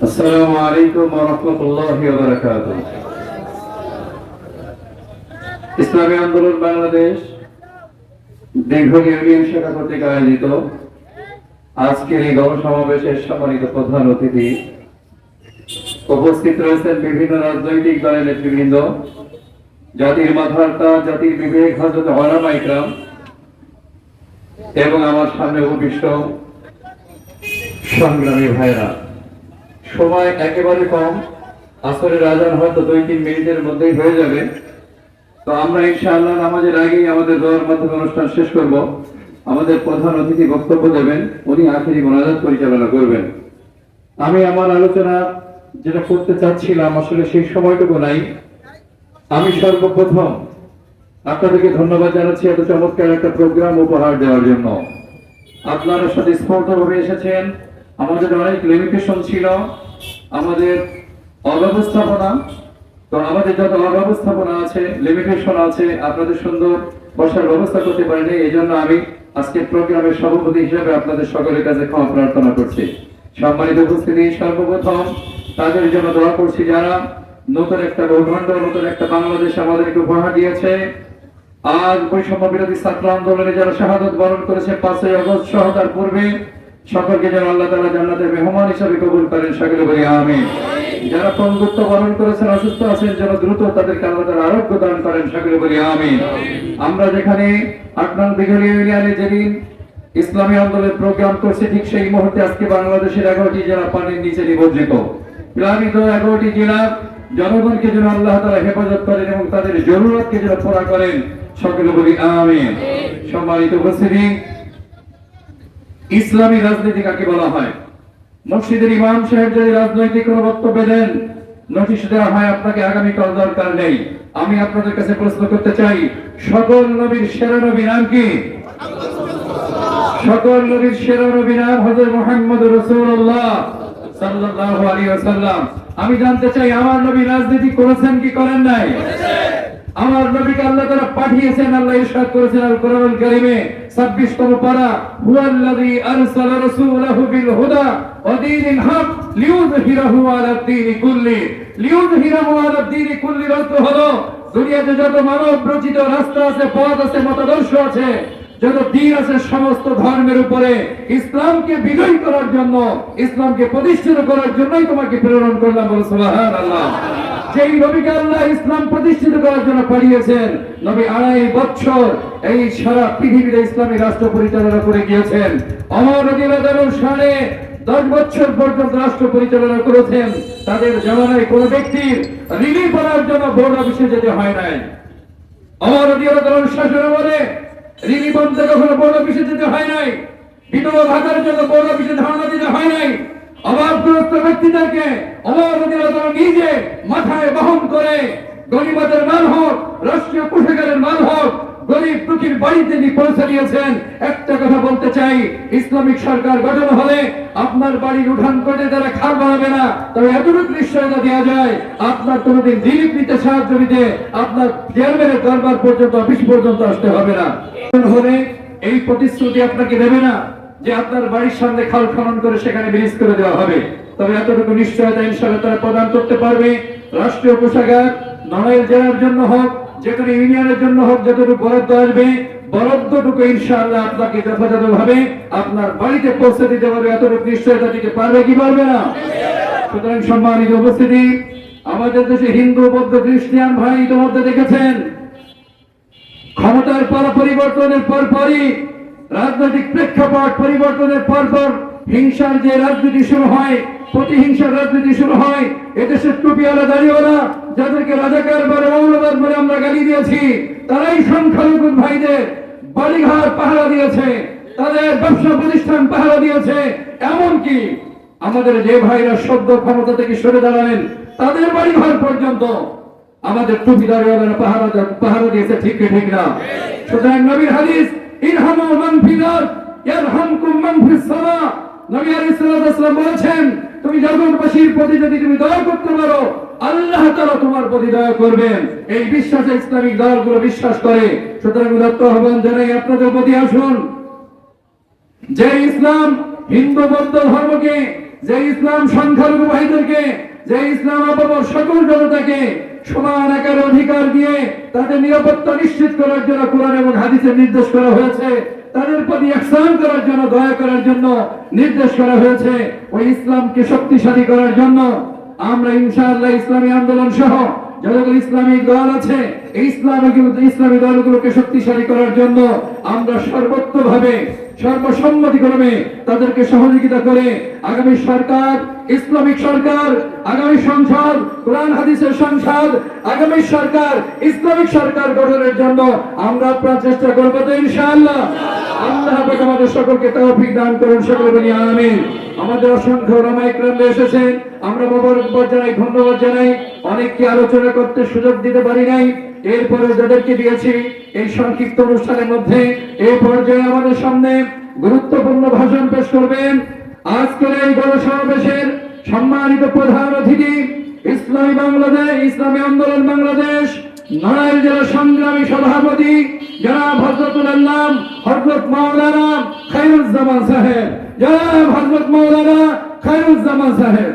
আসসালামু আলাইকুম ওয়া রাহমাতুল্লাহি ওয়া বারাকাতুহু। ইসলামী আন্দোলন বাংলাদেশ দীর্ঘ ইউনিয়ন শাখা কর্তৃক আয়োজিত আজকের এই গণসমাবেশের সম্মানিত প্রধান অতিথি, উপস্থিত রয়েছেন বিভিন্ন রাজনৈতিক দলের নেতৃবৃন্দ, জাতির মাথার তাজ, জাতির বিবেক হযরত উলামা ইকরাম এবং আমার সামনে উপবিষ্ট সংগ্রামী ভাইরা। সময় একেবারে কম, আসরের আজান হয়তো 2-3 মিনিটের মধ্যেই হয়ে যাবে। তো আমরা ইনশাআল্লাহ নামাজের আগেই আমাদের দোয়ার মাধ্যমে অনুষ্ঠান শেষ করব। আমাদের প্রধান অতিথি বক্তব্য দেবেন, উনি আখেরি মোনাজাত পরিচালনা করবেন। আমি আমার আলোচনা যেটা করতে চাচ্ছিলাম, আসলে সেই সময়টুকু নাই। আমি সর্বপ্রথম আপনাদেরকে ধন্যবাদ জানাচ্ছি এত চমৎকার একটা প্রোগ্রাম উপহার দেওয়ার জন্য। আপনারা স্বতঃস্ফূর্তভাবে এসেছেন। আমাদের অনেক লিমিটেশন ছিল, আমাদের অব্যবস্থাপনা, তো আমাদের যত অব্যবস্থাপনা আছে, লিমিটেশন আছে, আপনাদের সুন্দর বসার ব্যবস্থা করতে পারিনি। এই জন্য আমি আজকের প্রোগ্রামের সভাপতি হিসেবে আপনাদের সকলের কাছে ক্ষমা প্রার্থনা করছি। সম্মানিত উপস্থিতি, সর্বপ্রথম তাদের জন্য দোয়া করছি যারা নতুন একটা ভূখণ্ড, নতুন একটা বাংলাদেশ আমাদেরকে উপহার দিয়েছে। আজ বৈষম্য বিরোধী ছাত্র আন্দোলনে যারা শাহাদত বরণ করেছে 5ই আগস্ট সহ তার পূর্বে, সকলকে যেন আল্লাহ তাআলা জান্নাতের মেহমান হিসেবে কবুল করেন, সকলে বলি আমিন। যারা পঙ্গুত্ব বরণ করেছেন, অসুস্থ আছেন, যেন দ্রুত তাদেরকে আল্লাহ তাআলা আরোগ্য দান করেন, সকলে বলি আমিন। আমরা যেখানে 8 নং দিঘলিয়া ইউনিয়নে যেদিন ইসলামী আন্দোলনের প্রোগ্রাম করছে, ঠিক সেই মুহূর্তে আজকে বাংলাদেশের 11টি জেলা পানির নিচে নিমজ্জিত। প্লাবিত 11টি জেলা জনগণকে যেন আল্লাহ তাআলা হেফাজত করেন এবং তাদের জরুরতকে যেন পুরা করেন, সকলে বলি আমিন। সম্মানিত উপস্থিতি, ইসলামী রাজনীতি কাকে বলা হয়? মসজিদের ইমাম সাহেব যদি রাজনৈতিক কোনো বক্তব্য দেন, নোটিশ দেওয়া হয় আপনাকে আগামীকাল দরকার নেই। আমি আপনাদের কাছে প্রশ্ন করতে চাই, সকল নবীর সেরা নবী নাম কি? সকল নবীর সেরা নবী নাম হযরত মুহাম্মদ রাসূলুল্লাহ সাল্লাল্লাহু আলাইহি ওয়াসাল্লাম। আমি জানতে চাই, আমার নবী রাজনীতি করেছেন কি করেন নাই? আমার নবীকে আল্লাহ তাআলা পাঠিয়েছেন। আল্লাহ ইরশাদ করেছেন আল কোরআনুল কারীমে 26তম পারা, হুয়াল্লাযী আরসালা রাসূলাহু বিল হুদা ওয়া দীনিল হক লিইয়ুযহিরাহু আলাদ দীনি কুল্লি। লিইয়ুযহিরাহু আলাদ দীনি কুল্লির অর্থ হলো, দুনিয়াতে যত মানব রচিত রাস্তা আছে, পথ আছে, মতাদর্শ আছে, যত দিন আছে, সমস্ত ধর্মের উপরে ইসলামকে বিজয়ী করার জন্য, ইসলামকে প্রতিষ্ঠিত করার জন্যই তোমাকে প্রেরণ করলাম। বলো সুবহানাল্লাহ। যেই নবীকে আল্লাহ ইসলাম প্রতিষ্ঠিত করার জন্য পাঠিয়েছেন, নবী 2.5 বছর এই সারা পৃথিবীতে ইসলামী রাষ্ট্র পরিচালনা করে গিয়েছেন। ওমর রাদিয়াল্লাহু আনহু 10 বছর পর্যন্ত রাষ্ট্র পরিচালনা করেছেন। তাদের জামানায় কোন ব্যক্তির রিলিফ করার জন্য বোর্ড অফিসে যেতে হয় নাই। ওমর রাদিয়াল্লাহু আনহু শাসনামলে রিলিফ আনতে কখনো বোর্ড অফিসে যেতে হয় নাই। বিধবা ভাতার জন্য বোর্ড অফিসে ধর্ণা দিতে হয় নাই। অভাবগ্রস্ত ব্যক্তিদেরকে ওমর রাদিয়াল্লাহু আনহু নিজে মাথায় বহন করে গনিমতের মাল হোক, রাষ্ট্রীয় কোষাগারের মাল হোক, গরিব দুঃখীর বাড়িতে নিয়ে পৌঁছে দিয়েছেন। একটা কথা বলতে চাই, ইসলামিক সরকার গঠন হলে আপনার বাড়ির উঠান করে তারা খাল বানাবে না, তবে এতটুকু নিশ্চয়তা দেওয়া যায়, আপনার কোনোদিন রিলিফ নিতে, সাহায্য নিতে আপনার চেয়ারম্যানের দরবার পর্যন্ত, অফিস পর্যন্ত আসতে হবে না। হলে এই প্রতিশ্রুতি আপনাকে দেবে না যে আপনার বাড়ির সামনে খাল খনন করে সেখানে ব্রিজ করে দেওয়া হবে, তবে এতটুকু নিশ্চয়তা ইনশাআল্লাহ তারা প্রদান করতে পারবে। রাষ্ট্রীয় কোষাগার নড়াইল জেলার জন্য হোক, যে কোনো ইউনিয়নের জন্য হোক, যতটুকু বরাদ্দ আসবে, বরাদ্দটুকু ইনশাআল্লাহ আপনাকে যথাযথভাবে আপনার বাড়িতে পৌঁছে দিতে পারবে। এতটুকু নিশ্চয়তা দিতে পারবে কি পারবে না? সুতরাং সম্মানিত উপস্থিতি, আমাদের দেশে হিন্দু, বৌদ্ধ, খ্রিস্টান ভাই ইতিমধ্যে দেখেছেন, ক্ষমতার পরিবর্তনের পরপরই, রাজনৈতিক প্রেক্ষাপট পরিবর্তনের পরপর হিংসার যে রাজনীতি শুরু হয়, প্রতিহিংসার রাজনীতি শুরু হয়। এদেশের টুপিওয়ালা, দাড়িওয়ালা, যাদেরকে রাজাকার বা মৌলবাদ বলে আমরা গালি দিয়েছি, তারাই সংখ্যালঘু ভাইদের বাড়িঘর পাহারা দিয়েছে, তাদের ব্যবসা প্রতিষ্ঠান পাহারা দিয়েছে। এমনকি আমাদের যে ভাইরা সদ্য ক্ষমতা থেকে সরে দাঁড়ালেন, তাদের বাড়িঘর পর্যন্ত আমাদের টুপি দাড়িওয়ালারা পাহারা দিয়েছে। ঠিক কি ঠিক না? সুতরাং নবীর হাদিস, ইরহামু মান ফিল আরদ ইয়ারহামকুম মান ফিস সামা। নবী আলাইহিস সালাম বলেছেন, তুমি জগৎবাসীর প্রতি যদি তুমি দয়া করতে পারো, আল্লাহ তাআলা তোমার প্রতি দয়া করবেন। এই বিশ্বাসে ইসলামিক দলগুলো বিশ্বাস করে। সুতরাং উদাত্ত আহ্বান জানাই আপনাদের প্রতি, আসুন, যে ইসলাম হিন্দু বৌদ্ধ ধর্মকে যে ইসলাম সংখ্যালঘু ভাইদেরকে, যে ইসলাম অপর সকল জনতাকে সমান আকারে অধিকার দিয়ে তাদের নিরাপত্তা নিশ্চিত করার জন্য কোরআন এবং হাদিসে নির্দেশ করা হয়েছে, তাদের প্রতি ইহসান করার জন্য, দয়া করার জন্য নির্দেশ করা হয়েছে, ওই ইসলামকে শক্তিশালী করার জন্য আমরা ইনশাআল্লাহ ইসলামী আন্দোলন সহ যতগুলো ইসলামিক দল আছে এই ইসলামী দলগুলোকে শক্তিশালী করার জন্য আমরা সর্বোচ্চভাবে সর্বসম্মতিক্রমে তাদেরকে সহযোগিতা করে আগামী সরকার, ইসলামিক সরকার, আগামী সংসদ, কোরআন হাদিসের সংসদ, আগামী সরকার, ইসলামিক সরকার গঠনের জন্য আমরা আপনার চেষ্টা করব তো ইনশাআল্লাহ। আল্লাহ পাক আমাদের সকলকে তৌফিক দান করুন, সকলে বলি আমিন। আমাদের অসংখ্য ওলামা ইকরাম এসেছেন, আমরা মোবারকবাদ জানাই, ধন্যবাদ জানাই। অনেককে আলোচনা করতে সুযোগ দিতে পারি নাই, এরপরে যাদেরকে দিয়েছি এই সংক্ষিপ্ত অনুষ্ঠানের মধ্যে এই পর্যায়ে আমাদের সামনে গুরুত্বপূর্ণ ভাষণ পেশ করবেন আজকের এই গণসমাবেশের সম্মানিত প্রধান অতিথি, ইসলামী আন্দোলন বাংলাদেশ নড়াইল জেলা সংগ্রামী সভাপতি জনাব হযরতুল আল্লাম হযরত মাওলানা খায়রুজ্জামান সাহেব, জনাব হযরত মাওলানা খায়রুজ্জামান সাহেব।